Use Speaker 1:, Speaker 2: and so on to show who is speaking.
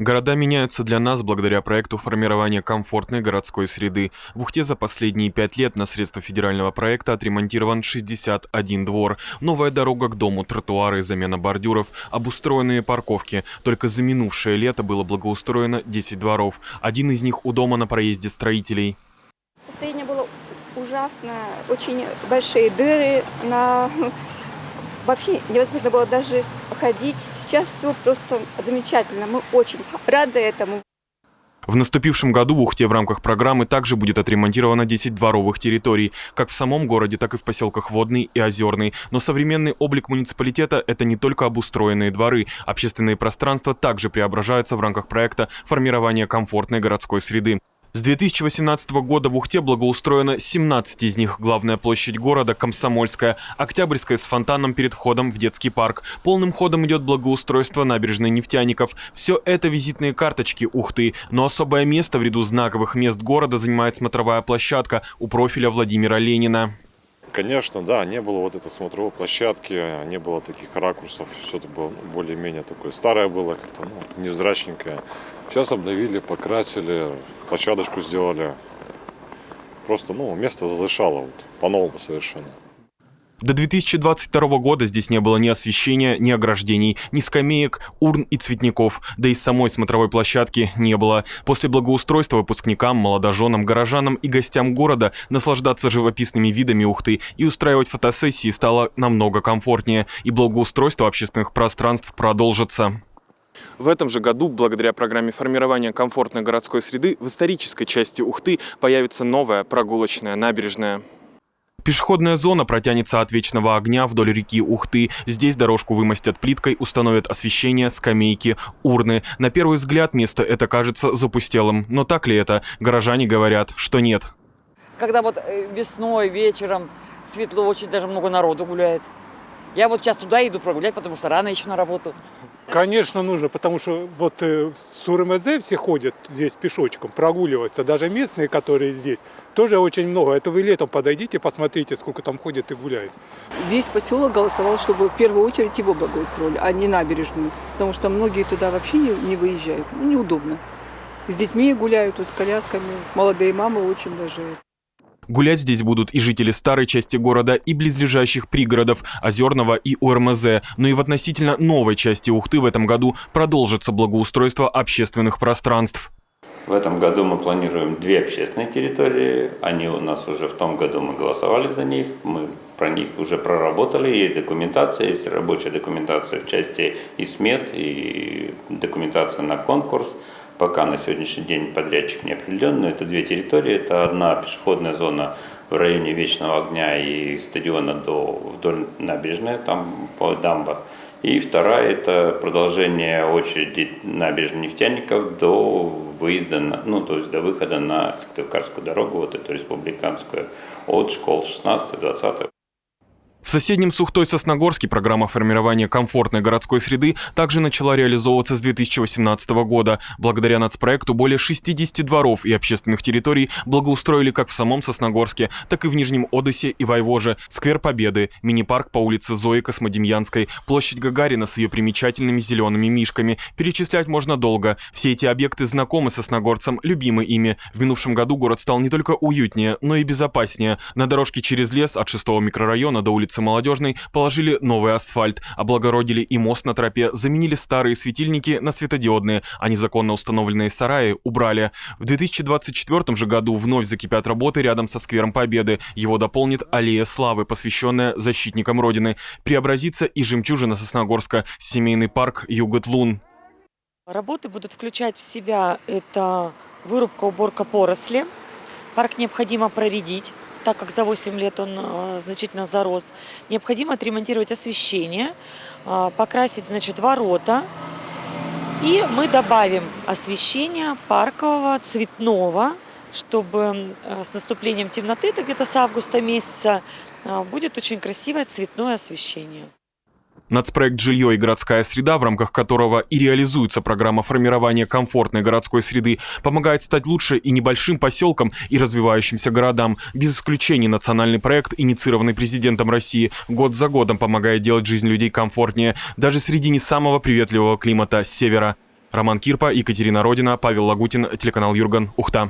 Speaker 1: Города меняются для нас благодаря проекту формирования комфортной городской среды. В Ухте за последние 5 лет на средства федерального проекта отремонтирован 61 двор. Новая дорога к дому, тротуары, замена бордюров, обустроенные парковки. Только за минувшее лето было благоустроено 10 дворов. Один из них у дома на проезде строителей.
Speaker 2: Состояние было ужасное, очень большие дыры, вообще невозможно было даже ходить. Сейчас все просто замечательно, мы очень рады этому.
Speaker 1: В наступившем году в Ухте в рамках программы также будет отремонтировано 10 дворовых территорий, как в самом городе, так и в поселках Водный и Озерный. Но современный облик муниципалитета – это не только обустроенные дворы. Общественные пространства также преображаются в рамках проекта формирования комфортной городской среды. С 2018 года в Ухте благоустроено 17 из них. Главная площадь города – Комсомольская, Октябрьская с фонтаном перед входом в детский парк. Полным ходом идет благоустройство набережной Нефтяников. Все это визитные карточки Ухты. Но особое место в ряду знаковых мест города занимает смотровая площадка у профиля Владимира Ленина.
Speaker 3: Конечно, да, не было вот этой смотровой площадки, не было таких ракурсов, все это было более-менее такое старое было, как-то невзрачненькое. Сейчас обновили, покрасили, площадочку сделали. Просто, место задышало по-новому совершенно.
Speaker 1: До 2022 года здесь не было ни освещения, ни ограждений, ни скамеек, урн и цветников. Да и самой смотровой площадки не было. После благоустройства выпускникам, молодоженам, горожанам и гостям города наслаждаться живописными видами Ухты и устраивать фотосессии стало намного комфортнее. И благоустройство общественных пространств продолжится. В этом же году, благодаря программе формирования комфортной городской среды, в исторической части Ухты появится новая прогулочная набережная. Пешеходная зона протянется от Вечного огня вдоль реки Ухты. Здесь дорожку вымостят плиткой, установят освещение, скамейки, урны. На первый взгляд место это кажется запустелым. Но так ли это? Горожане говорят, что нет.
Speaker 4: Когда весной, вечером светло, очень даже много народу гуляет. Я сейчас туда иду прогулять, потому что рано еще на работу.
Speaker 5: Конечно, нужно, потому что с УРМЗ все ходят здесь пешочком, прогуливаются. Даже местные, которые здесь, тоже очень много. Это вы летом подойдите, посмотрите, сколько там ходят и гуляют.
Speaker 6: Весь поселок голосовал, чтобы в первую очередь его благоустроили, а не набережную. Потому что многие туда вообще не выезжают. Неудобно. С детьми гуляют, с колясками. Молодые мамы очень даже.
Speaker 1: Гулять здесь будут и жители старой части города, и близлежащих пригородов Озерного и УРМЗ. Но и в относительно новой части Ухты в этом году продолжится благоустройство общественных пространств.
Speaker 7: В этом году мы планируем 2 общественные территории. Они у нас уже в том году мы голосовали за них. Мы про них уже проработали. Есть документация, есть рабочая документация в части и смет, и документация на конкурс. Пока на сегодняшний день подрядчик не определен, но это 2 территории. Это одна пешеходная зона в районе Вечного огня и стадиона вдоль набережной, там по дамбе. И вторая – это продолжение очереди набережной Нефтяников до выезда, то есть до выхода на Сыктывкарскую дорогу, эту республиканскую, от школ 16-20.
Speaker 1: В соседнем с Ухтой Сосногорске программа формирования комфортной городской среды также начала реализовываться с 2018 года. Благодаря нацпроекту более 60 дворов и общественных территорий благоустроили как в самом Сосногорске, так и в Нижнем Одессе и Войвоже, сквер Победы, мини-парк по улице Зои Космодемьянской, площадь Гагарина с ее примечательными зелеными мишками. Перечислять можно долго. Все эти объекты знакомы сосногорцам, любимы ими. В минувшем году город стал не только уютнее, но и безопаснее. На дорожке через лес от 6-го микрорайона до улицы Молодежной положили новый асфальт, облагородили и мост на тропе, заменили старые светильники на светодиодные, а незаконно установленные сараи убрали. В 2024 же году вновь закипят работы рядом со сквером Победы. Его дополнит аллея славы, посвященная защитникам Родины. Преобразится и жемчужина Сосногорска, семейный парк Юготлун.
Speaker 8: Работы будут включать в себя это вырубка, уборка поросли. Парк необходимо проредить, так как за 8 лет он значительно зарос. Необходимо отремонтировать освещение, покрасить, ворота. И мы добавим освещения паркового, цветного, чтобы с наступлением темноты, это где-то с августа месяца, будет очень красивое цветное освещение.
Speaker 1: Нацпроект «Жилье и городская среда», в рамках которого и реализуется программа формирования комфортной городской среды, помогает стать лучше и небольшим поселкам, и развивающимся городам. Без исключений национальный проект, инициированный президентом России, год за годом помогает делать жизнь людей комфортнее, даже среди не самого приветливого климата с севера. Роман Кирпа, Екатерина Родина, Павел Лагутин, телеканал Юрган, Ухта.